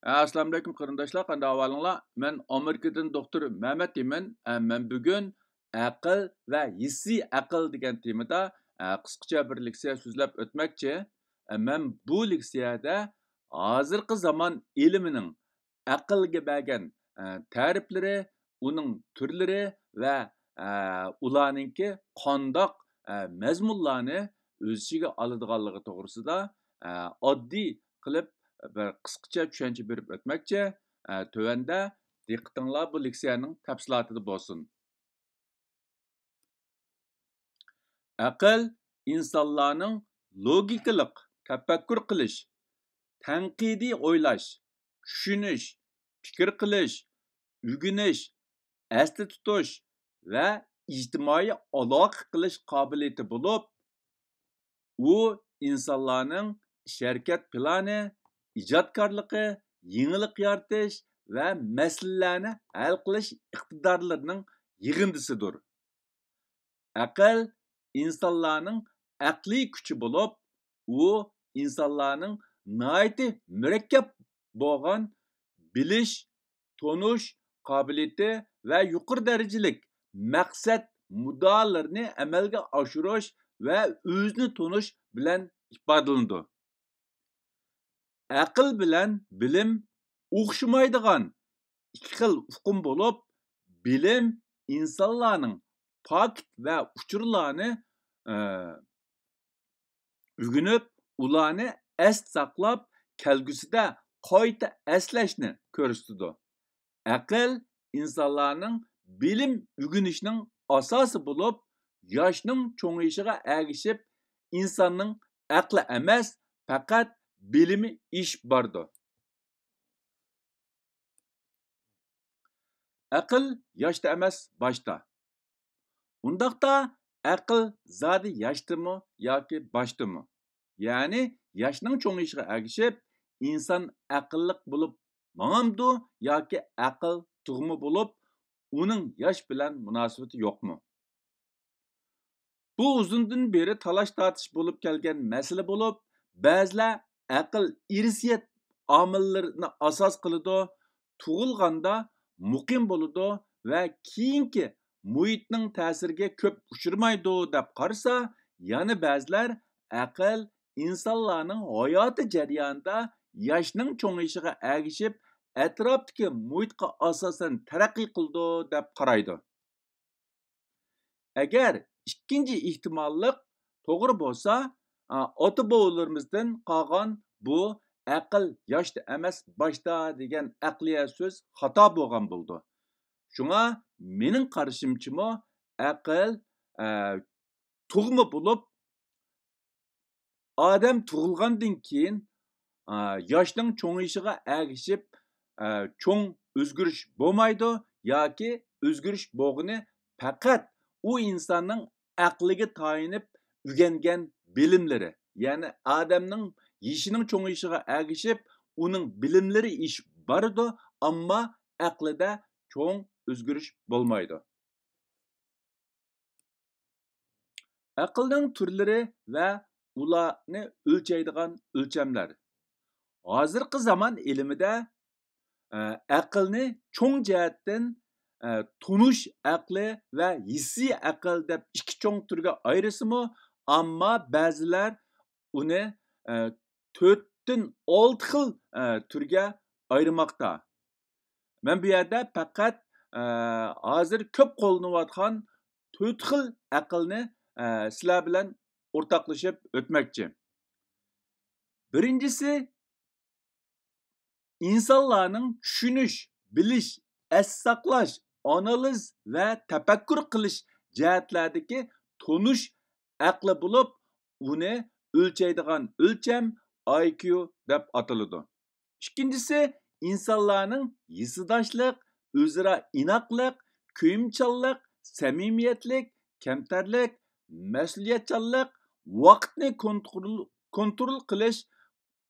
Assalamu alaykum qarindoshlar, qanday ahvolinglar? Men Amerikadan doktor Mehmet deyman. Men bugun aql va hissiy aql degan temada qisqacha bir leksiya so'zlab o'tmoqchi. Men bu leksiyada hozirgi zamon ilmining aqlga bergan ta'riflari, uning turlari va ularningki qandoq mazmunlarni o'z ichiga oladiganligi to'g'risida oddiy qilib bir qisqacha tushuncha berib o'tmoqchi. Tövəndə diqqətinizlər bu leksiyanın təfsilatında bolsun. Aql insonlarning logikalik tafakkur qilish, tanqidiy o'ylash, tushunish, fikr qilish, o'rganish, esda tutish va ijtimoiy aloqa qilish qobiliyati bo'lib, u insonlarning ish-harakat plani, ijodkorligi, yenilik yaratish va masalalarni hal qilish iqtidorlarining yig'indisidir. Aql insonlarning aqliy kuchi bo'lib, u insonlarning nihoyatda murakkab bo'lgan bilish, tonish qobiliyati va yuqori darajalik maqsad muddaolarini amalga oshirish va o'zni tonish bilan ifodalanadi. Aql bilan bilim o'xshamaydigan ikki xil uqum bo'lib, bilim insonlarning fakt va uchurlarni o'rganib, ularni esda saqlab, kelgusida qayta eslashni ko'rsatadi. Aql insonlarning bilim o'rganishning asosi bo'lib, yoshning cho'ng'ayishiga ergishib, insonning aqli emas, faqat bilimi ish bordi. Aql yoshda emas, boshda. Undaqda aql zodi yoshdimi yoki boshdimi? Ya'ni yoshning cho'ng'ayishiga ergishib, inson aqlliq bo'lib manamdi yoki aql tug'ma bo'lib, uning yosh bilan munosabati yo'qmi? Bu uzundan beri talash tortish bo'lib kelgan masala bo'lib, ba'zilar aql irsiyat omillarini asos qiladi, tug'ilganda muqim bo'ladi va keyingi muhitning ta'siriga ko'p uchirmaydi deb qarasa, yana ba'zilar aql insonlarning hayoti jarayonida yoshning cho'ng'ayishiga ergishib, atrofdagi muhitga asosan taraqqiy qildi deb qaraydi. Agar ikkinchi ehtimollik to'g'ri bo'lsa, ota-bobolarimizdan qolgan bu aql yoshda emas, boshda degan aqliy so'z xato bo'lgan bo'ldi. Shunga mening qarashimcha aql tug'ma bo'lib, odam tug'ilgandan keyin yoshning cho'ng'ayishiga ergishib, cho'ng o'zgarish bo'lmaydi yoki o'zgarish bo'lgani faqat u insonning aqliga tayinib o'rgangan bilimlari, ya'ni odamning yishining cho'ng'ayishiga ergishib, uning bilimlari ish bordi, ammo aqlida cho'ng o'zgarish bo'lmaydi. Aqlning turlari va ularni o'lchaydigan o'lchamlar. Hozirgi zamon ilmida aqlni cho'ng jihatdan tunish aqli va hissiy aql deb ikki cho'ng turga ayirasimi, ammo ba'zilar uni 4 dan 6 xil turga ayirmoqda. Men bu yerda faqat hozir ko'p qo'llanayotgan 4 xil aqlni sizlar bilan o'rtoqlashib o'tmoqchi. Birinchisi insonlarning tushunish, bilish, esda saqlash, analiz va tafakkur qilish jihatlaridagi tonish aqli bo'lib, uni o'lchaydigan o'lcham IQ deb ataladi. Ikkinchisi insonlarning hissdoshlik, o'zaro inoqlik, kuyimchanlik, samimiyatlik, kamtarlik, mas'uliyatchanlik, vaqtni kontrol qilish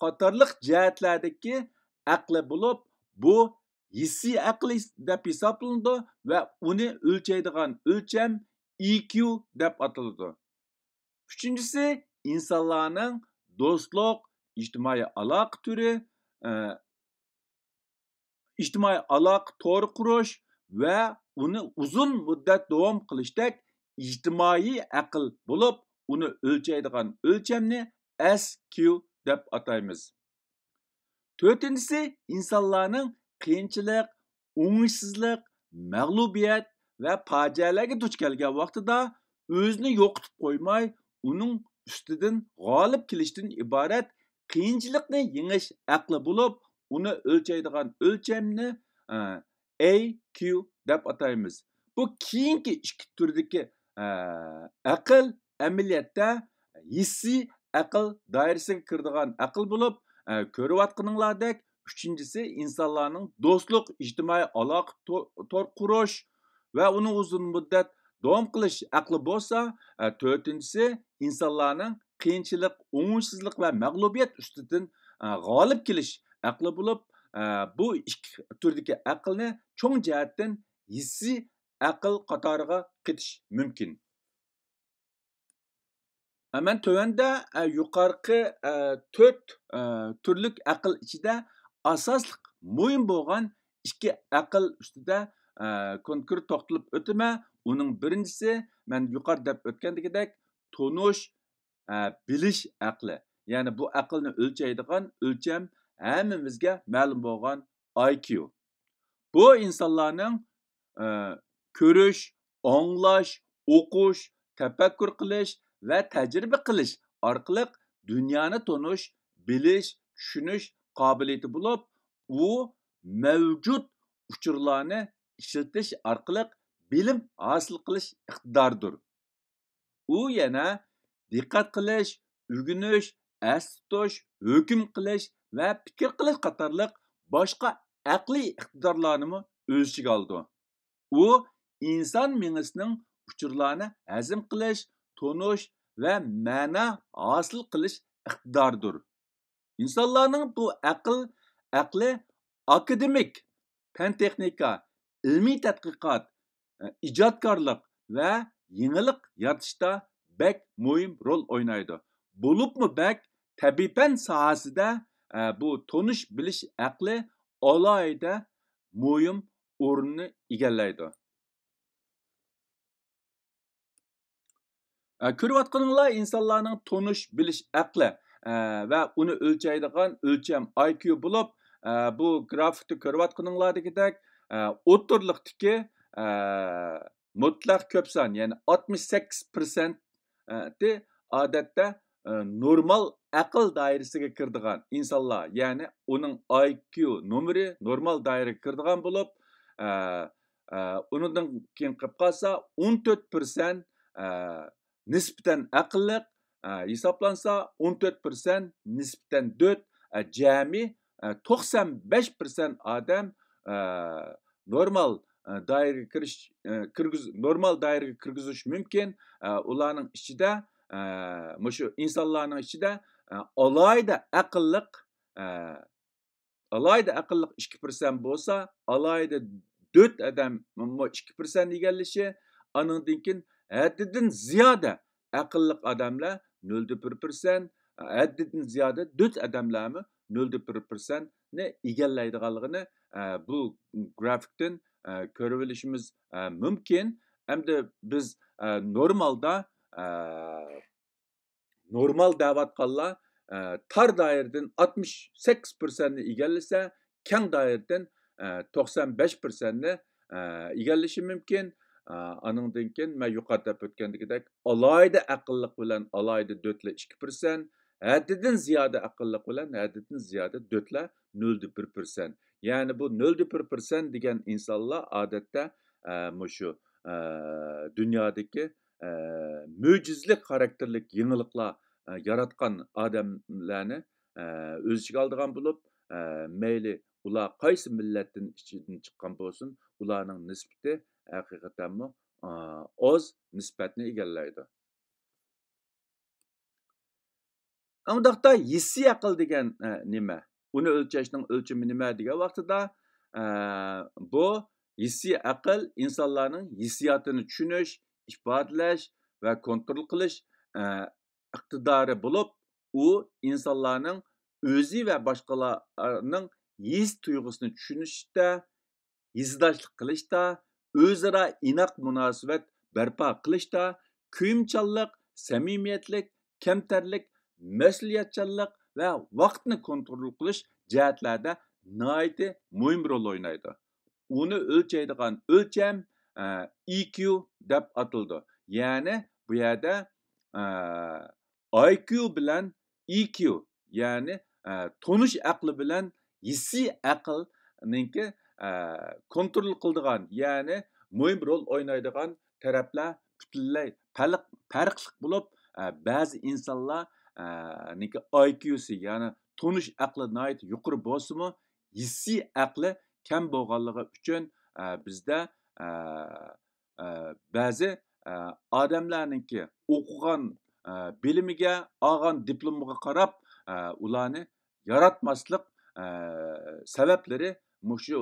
qatorliq jihatlardagi aqli bo'lib, bu hissiy aql deb hisoblanadi va uni o'lchaydigan o'lcham EQ deb ataladi. Uchinchisi insonlarning do'stlik, ijtimoiy aloqa turi, ijtimoiy aloqa to'g'ri qurish va uni uzun muddat davom qilishdek ijtimoiy aql bo'lib, uni o'lchaydigan o'lchamni SQ deb ataymiz. To'rtinchisi insonlarning qiyinchilik, o'ngishsizlik, mag'lubiyat va fojialarga duch kelgan vaqtida o'zini yo'qotib qo'ymay, uning ustidan g'olib kelishdan iborat qiyinchilikni yengish aqli bo'lib, uni o'lchaydigan o'lchamni AQ deb ataymiz. Bu keyingi ikki turdagi aql amaliyotda hissiy aql doirasiga kiradigan aql bo'lib, ko'rayotganinglardek, uchinchisi insonlarning do'stlik, ijtimoiy aloqa to'r qurish va uni uzun muddat davom qilish aqli bo'lsa, to'rtinchisi insonlarning qiyinchilik, o'ngishsizlik va mag'lubiyat ustidan g'olib kelish aqli bo'lib, bu ikki turdagi aqlni cho'ng jihatdan hissiy aql qatoriga ketish mumkin. Mən tövəndə yuqarqı 4 türlük aql içində asaslıq mühim bolğan 2 aql üstüdə konkret toxtalıb ötümə. Onun birincisi mən yuqarı dep ötkəndikidək tonuş, biliş aqlı. Yəni bu aqlni ölçəydigan ölçəm həmmimizə məlum bolğan IQ. Bu insanların görüş, anlaş, oquş, təfəkkür qilish və təcrübə qilish orqali dunyoni tonish, bilish, tushunish qobiliyati bo'lib, u mavjud uchurlarni ishlatish orqali bilim hosil qilish iqtidoridir. U yana diqqat qilish, o'rganish, asli tutish, hukm qilish va fikr qilish qatorliq boshqa aqliy iqtidorlarni o'z ichiga oldi. U inson miyasining uchurlarni hazm qilish, tonish və məna hasil qilish iqtidoridir. İnsanlarning bu aqli akademik, fan texnika, ilmiy tadqiqot, ijodkorlik və yenilik yaratishda bək muhim rol o'ynaydi. Bo'libmi bək tabiiy fan sohasida bu tonish bilish aqli alohida muhim o'rinni egallaydi. Ko'rayotganinglar insonlarning tonish bilish aqli va uni o'lchaydigan o'lcham IQ bo'lib, bu grafikda ko'rayotganinglardagidek o'ttirliqdagi mutlaq ko'p son, ya'ni 68% odatda normal aql doirasiga kiradigan insonlar, ya'ni uning IQ nomeri normal doiraga kiradigan bo'lib, undan keyin qilib qolsa 14% nisbeten aqlliq hesaplansa 14% nisbeten 4 cami 95% adam normal dairəyə kirgizish mümkün. Ularning ichida mushu insonlarning ichida alayda aqlliq 2% bo'lsa, alayda 4 adam 2% egallashi, anından keyin haddidan ziyoda aqlliq odamlar 0,1%, haddidan ziyoda 4 odamlarmi 0,1% ni egallaydiganligini bu grafikdan ko'rib olishimiz mumkin. Hamda biz normal deyotganlar tar doiradan 68% ni egallasa, keng doiradan 95% ni egallashi mumkin. Anından keyin mən yuqorida o'tgandagidek alayda aqlliq bilan alayda 2%, haddidan ziyoda aqlliq bilan haddidan ziyoda 0,1%. Ya'ni bu 0,1% degan insonlar odatda mushu dunyodagi mo'jizalik xarakterlik yeniliklar yaratgan odamlarni o'z ichiga oladigan bo'lib, mayli ular qaysi millatdan ichidan chiqqan bo'lsin, ularning nisbati haqiqatanmi oz nisbatni egallaydi. Undaqda hissiy aql degan nima? Uni o'lchashning o'lchami nima degan vaqtida bu hissiy aql insonlarning hissiyotini tushunish, ifodalash va kontrol qilish iqtidori bo'lib, u insonlarning o'zi va boshqalarning his tuyg'usini tushunishda, hizdoshlik qilishda, o'zaro inoq munosabat barpo qilishda, kuyimchanlik, samimiyatlik, kamtarlik, mas'uliyatchanlik va vaqtni kontrol qilish jihatlarda nihoyatda muhim rol o'ynaydi. Uni o'lchaydigan o'lcham EQ deb ataldi. Ya'ni bu yerda IQ bilan EQ, ya'ni tonish aqli bilan hissiy aqlninki kontrol qiladigan, ya'ni muhim rol o'ynaydigan taraflar butunlay farqli bo'lib, ba'zi insonlar niki IQsi, ya'ni tonish aqli nihoyat yuqori bo'lsa-mu, hissiy aqli kam bo'lganligi uchun bizda ba'zi odamlarningki o'qigan bilimiga, olgan diplomiga qarab ularni yaratmaslik sabablari mushu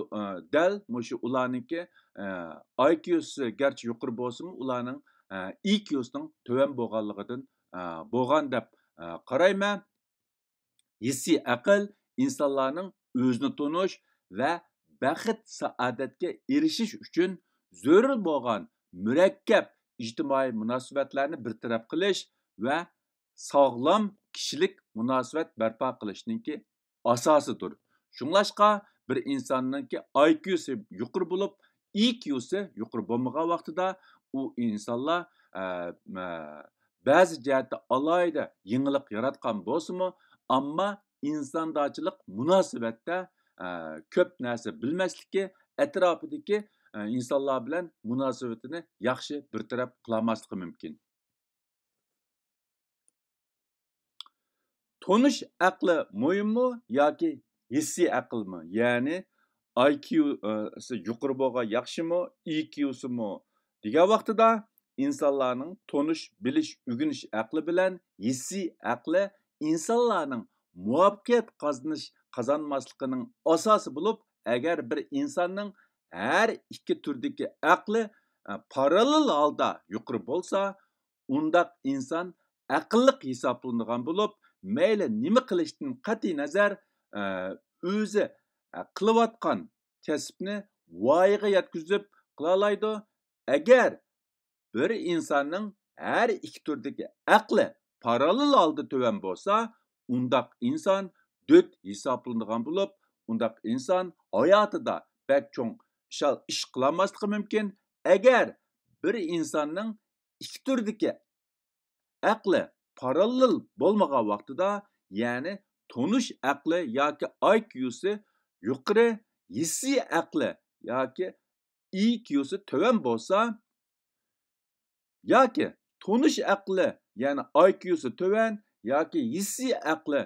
dal mushu ularningki IQsi garchi yuqori bo'lsa-mu, ularning EQsining tuvan bo'lganligidan bo'lgan deb qarayman. Hissiy aql insonlarning o'zini tonish va baxt saodatga erishish uchun zarur bo'lgan murakkab ijtimoiy munosabatlarni bartaraf qilish va sog'lom kishilik munosabat barpo qilishninki asosidir. Shunglashqa bir insonninki IQsi yuqori bo'lib, EQsi yuqori bo'lmagan vaqtida u insonlar ba'zi jihatda alohida yangilik yaratgan bo'lsa-mu, ammo insondochilik munosabatda ko'p narsa bilmasligi, atrofidagi insonlar bilan munosabatini yaxshi bartaraf qilolmasligi mumkin. Tonish aqli muhimmi yoki hissiy aqlmi? Ya'ni IQsi yuqori bo'lgan yaxshimi, EQsimi degan vaqtida insonlarning tonish, bilish, o'rganish aqli bilan hissiy aqli insonlarning muvaffaqiyat qozonmasligining asosi bo'lib, agar bir insonning har ikki turdagi aqli parallel holda yuqori bo'lsa, undaq inson aqlliq hisoblanadigan bo'lib, mayli nima qilishdan qat'iy nazar o'zi qilayotgan kasbni voyaga yetkazib qila oladi. Agar bir insonning har ikki turdagi aqli parallel holda tuvan bo'lsa, undaq inson döt hisoblanadigan bo'lib, undaq inson hayotida bak cho'ng ish qilolmasligi mumkin. Agar bir insonning ikki turdagi aqli parallel bo'lmagan vaqtida, ya'ni tonish aqli yoki IQsi yuqori, hissiy aqli yoki EQsi tuvan bo'lsa, yoki tonish aqli ya'ni IQsi tuvan yoki hissiy aqli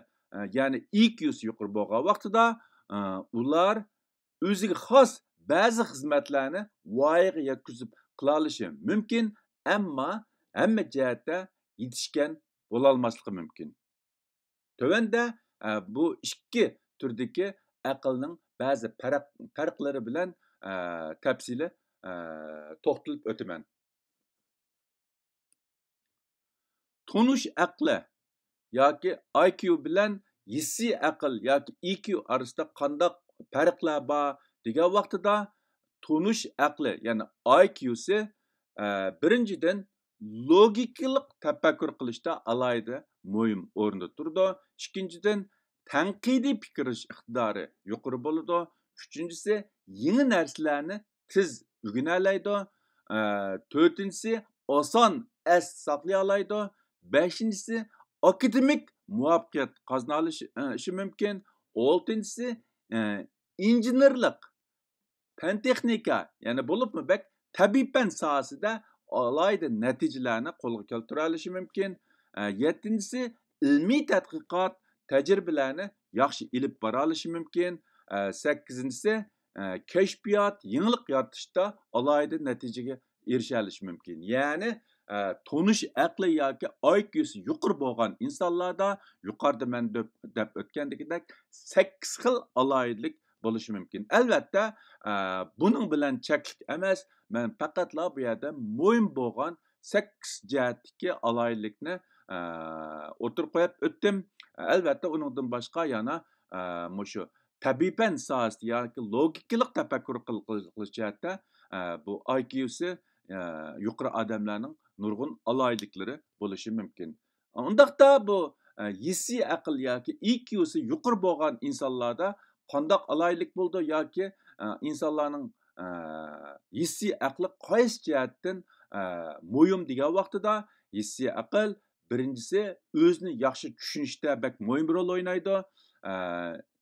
ya'ni EQsi yuqori bo'lgan vaqtida ular o'ziga xos ba'zi xizmatlarni voyaga yetkazib qila olishi mumkin, ammo hamma jihatda yetishgan bo'lolmasligi mumkin. Tövende bu ikki turdagi aqlning ba'zi farqlari bilan tafsili to'xtalib o'taman. Tonish aqli yoki IQ bilan hissiy aql yoki EQ orasida qanday farqlar bor degan vaqtida, tonish aqli ya'ni IQsi birinchidan logikalik tafakkur qilishda alohida muhim o'rinda turdi. Ikkinchidan tanqidiy fikrish iqtidori yuqori bo'ladi. Uchinchisi yangi narsalarni tez o'rgana oladi. To'rtinchisi oson es saqlay oladi. Beshinchisi akademik muvaffaqiyat qozona olishi mumkin. Oltinchisi injenerlik, fan texnika, ya'ni bo'libmi bak tabiiy fan sohasida alohida natijalarni qo'lga keltira olishi mumkin. Yettinchisi ilmiy tadqiqot, tajribalarni yaxshi ilib bora olishi mumkin. Sakkizinchisi kashfiyot, yangilik yaratishda alohida natijaga erisha olishi mumkin. Ya'ni tonish aqli yoki IQsi yuqori bo'lgan insonlarda yuqorida men deb o'tgandek 8 xil alohidalik bo'lishi mumkin. Albatta, buning bilan cheklik emas. Men faqatla bu yerda muhim bo'lgan 8 jihatdagi alohidalikni o'tirib qo'yib o'tdim. Albatta, uningdan boshqa yana mushu tabiiy fan sohasida yoki logikalik tafakkur qilish jihatda bu IQ'si yuqori odamlarning nurg'un alayliklari bo'lishi mumkin. Undaqda bu hissiy aql yoki EQ'si yuqori bo'lgan insonlarda qandoq alaylik bo'ldi yoki insonlarning hissiy aqli qaysi jihatdan muhim degan vaqtida hissiy aql birinchisi o'zini yaxshi tushunishda bak muhim rol o'ynaydi.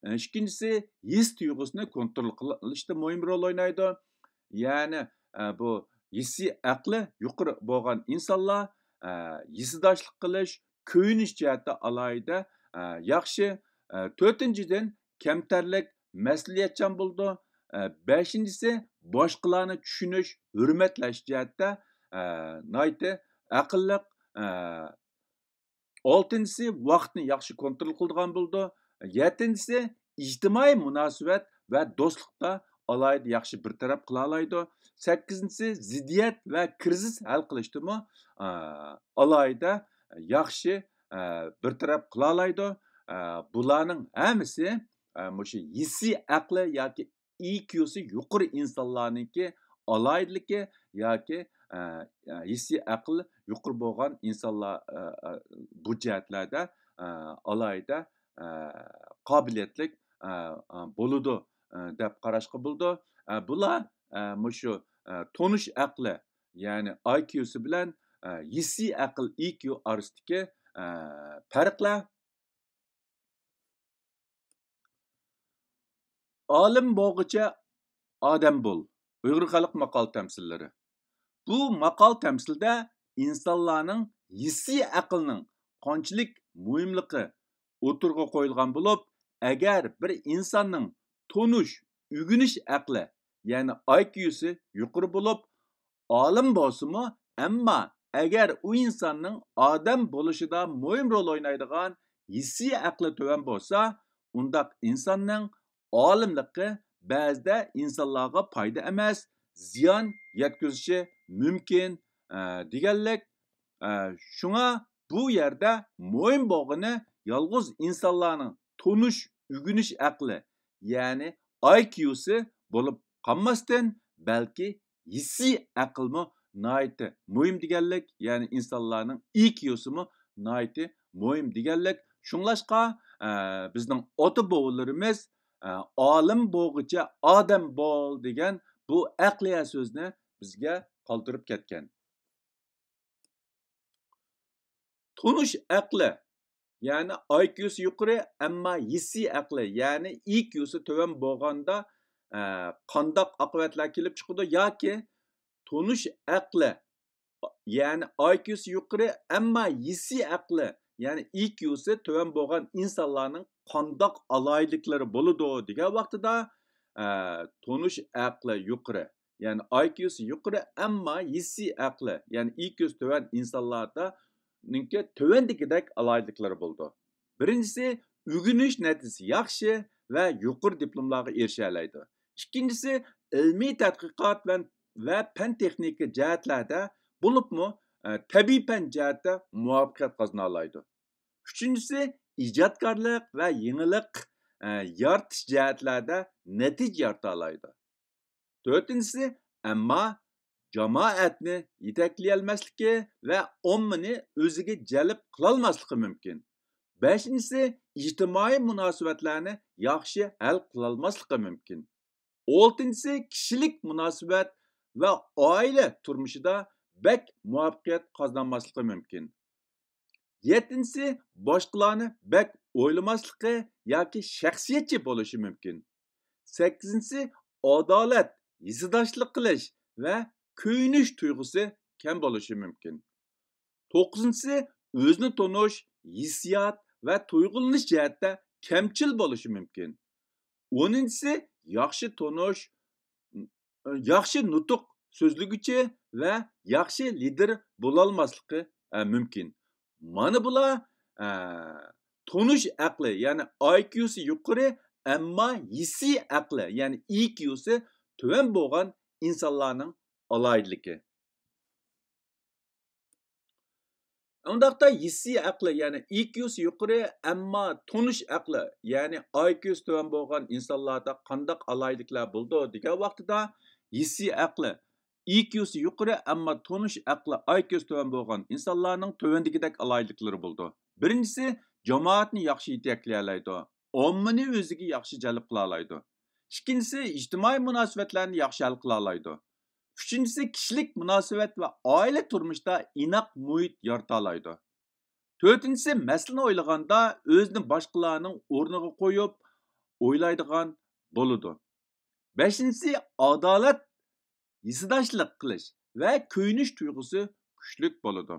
İkincisi his tuyg'usini kontrol qilishda muhim rol o'ynaydi. Ya'ni bu hissiy aqli yuqori bo'lgan insonlar hissdoshlik qilish, ko'yinish jihatda alayda yaxshi. To'rtinchidan kamtarlik, mas'uliyatchan bo'ldi. Beshinchisi boshqalarni tushunish, hurmatlash jihatda nihoyatda aqlliq. Oltinchisi vaqtni yaxshi kontrol qiladigan bo'ldi. Yettinchisi ijtimoiy munosabat va do'stlikda alayda yaxshi bir taraf qila oladi. Sakkizinchisi ziddiyat va krizis hal qilishdimi alayda yaxshi bir taraf qila oladi. Bularning hammasi mushu hissiy aqli yoki EQ'si yuqori insonlarningki alaydiligi yoki hissiy aql yuqori bo'lgan insonlar bu jihatlarda alayda qobiliyatlik bo'ladi deb qarashga bo'ldi. Bular mushu tonish aqli ya'ni IQ'si bilan hissiy aql EQ orasidagi farqlar. Olim bo'lguncha odam bo'l. Uyg'ur xalq maqol tamsillari. Bu maqol tamsilda insonlarning hissiy aqlning qanchalik muhimligi o'tirg'a qo'yilgan bo'lib, agar bir insonning tonish, o'rganish aqli, ya'ni IQ'si yuqori bo'lib, olim bo'lsa-mu, ammo agar u insonning odam bo'lishida muhim rol o'ynaydigan hissiy aqli to'van bo'lsa, undaq insonning olimligi ba'zida insonlarga foyda emas, ziyon yetkazishi mümkün deganlik. Şuna bu yerda muhim bo'lgani yolg'iz insonlarning tonish, o'rganish aqli, ya'ni IQ'si bo'lib qolmasdan, balki hissiy aqlmi nihoyatda muhim deganlik, ya'ni insonlarning EQ'simi nihoyatda muhim deganlik. Shunglashqa bizning ota-bobolarimiz olim bo'lguncha odam bo'l degan bu aqliya so'zni bizga qoldirib ketgan. Tonish aqli, ya'ni IQ'si yuqori, ammo hissiy aqli, ya'ni EQ'si to'van bo'lganda qandoq oqibatlar kelib chiqadi yoki tonish aqli, ya'ni IQ'si yuqori, ammo hissiy aqli, ya'ni EQ'si to'van bo'lgan insonlarning qandoq alayliklari bo'ladi degan vaqtida tonish aqli yuqori, ya'ni IQ'si yuqori, ammo hissiy aqli, ya'ni EQ'si to'van insonlarda tövendikidek alaylıkları buldu. Birincisi, o'rganish natijasi yaxshi va yuqori diplomlarga erisha oladi. İkincisi, ilmiy tadqiqot va fan texnika jihatlarda bo'libmi tabiiy fan jihatda muvaffaqiyat qozona oladi. Uchinchisi, ijodkorlik va yangilik yaratish jihatlarda natija yarata oladi. To'rtinchisi, ammo jamoatni yetaklay olmasligi va ommani o'ziga jalb qila olmasligi mumkin. Beshinchisi, ijtimoiy munosabatlarni yaxshi hal qila olmasligi mumkin. Oltinchisi, kishilik munosabat va oila turmushida bak muvaffaqiyat qozonmasligi mumkin. Yettinchisi, boshqalarni bak o'ylamasligi yoki shaxsiyatchi bo'lishi mumkin. Sakkizinchisi, adolat, hissdoshlik qilish va ko'yinish tuyg'usi kam bo'lishi mumkin. To'qqizinchisi, o'zini tonish, hissiyot va tuyg'ulanish jihatda kamchil bo'lishi mumkin. O'ninchisi, yaxshi tonish, yaxshi nutq so'zliguchi va yaxshi lider bo'la olmasligi mumkin. Mana bular tonish aqli, ya'ni IQ'si yuqori, ammo hissiy aqli, ya'ni EQ'si to'van bo'lgan insonlarning alaydiligi. Undaqda hissiy aqli, ya'ni IQ'si yuqori, ammo tonish aqli, ya'ni IQ'si tuvan bo'lgan insonlarda qandaq alayliklar bo'ldi degan vaqtida hissiy aqli, IQ'si yuqori, ammo tonish aqli, IQ'si tuvan bo'lgan insonlarning tuvandagidek alayliklari bo'ldi. Birinchisi, jamoatni yaxshi yetaklay oladi. Ommani o'ziga yaxshi jalb qila oladi. Ikkinchisi, ijtimoiy munosabatlarni yaxshi hal qila oladi. Üçüncüsü kişilik münasebet ve aile turmuşda inoq muhit yarata oladi. Dördüncüsü masalani o'ylaganda o'zini boshqalarning o'rniga qo'yib o'ylaydigan bo'ladi. Beshinchisi adolat, hissdoshlik qilish va ko'yinish tuyg'usi kuchlik bo'ladi.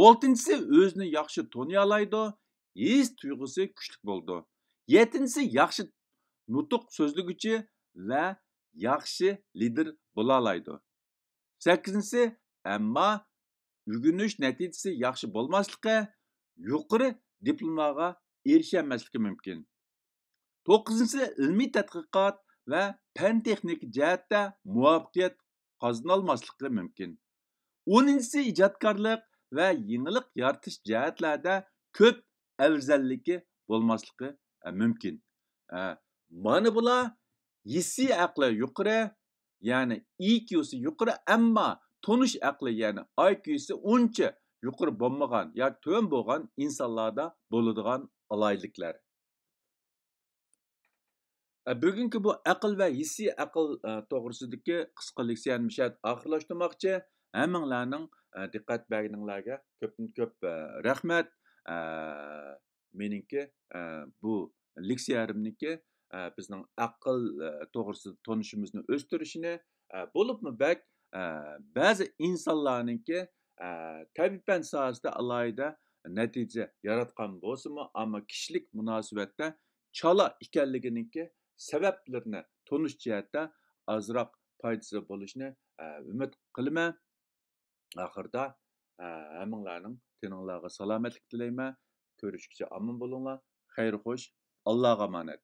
Oltinchisi o'zini yaxshi toniy oladi, his tuyg'usi kuchlik bo'ladi. Yettinchisi yaxshi nutuq so'zlaguvchi va yaxshi lider bo'la oladi. 8-si, ammo o'rganish natijasi yaxshi bo'lmasligi, yuqori diplomlarga erishamasligi mumkin. 9-si, ilmiy tadqiqot va fan texnik jihatda muvaffaqiyat qozona olmasligi mumkin. 10-si, ijodkorlik va yangilik yaratish jihatlarda ko'p afzalligi bo'lmasligi mumkin. Mana bular hissiy aqli yuqori, ya'ni IQ'si yuqori, ammo tonish aqli, ya'ni IQ'si uncha yuqori bo'lmagan yoki tuvan bo'lgan insonlarda bo'ladigan alayliklar. Bugungi bu aql va hissiy aql to'g'risidagi qisqa leksiyani oxirlashtirmoqchi. Hammanglarning diqqat berganinglarga ko'p rahmat. Meningki bu leksiyarimniki bizning aql to'g'risida tonishimizni o'stirishini, bo'libmi ba'zi insonlarningki tabiiy fan sohasida alohida natija yaratgan bo'lsa-mu, ammo kishilik munosabatda chala ekanliginiki sabablarini tonish jihatda ozroq foydasi bo'lishini umid qilaman. Oxirida hammanglarning tininglarga salomatlik tilayman. Ko'rishguncha omon bo'linglar. Xayr xo'sh. Allohga omonat.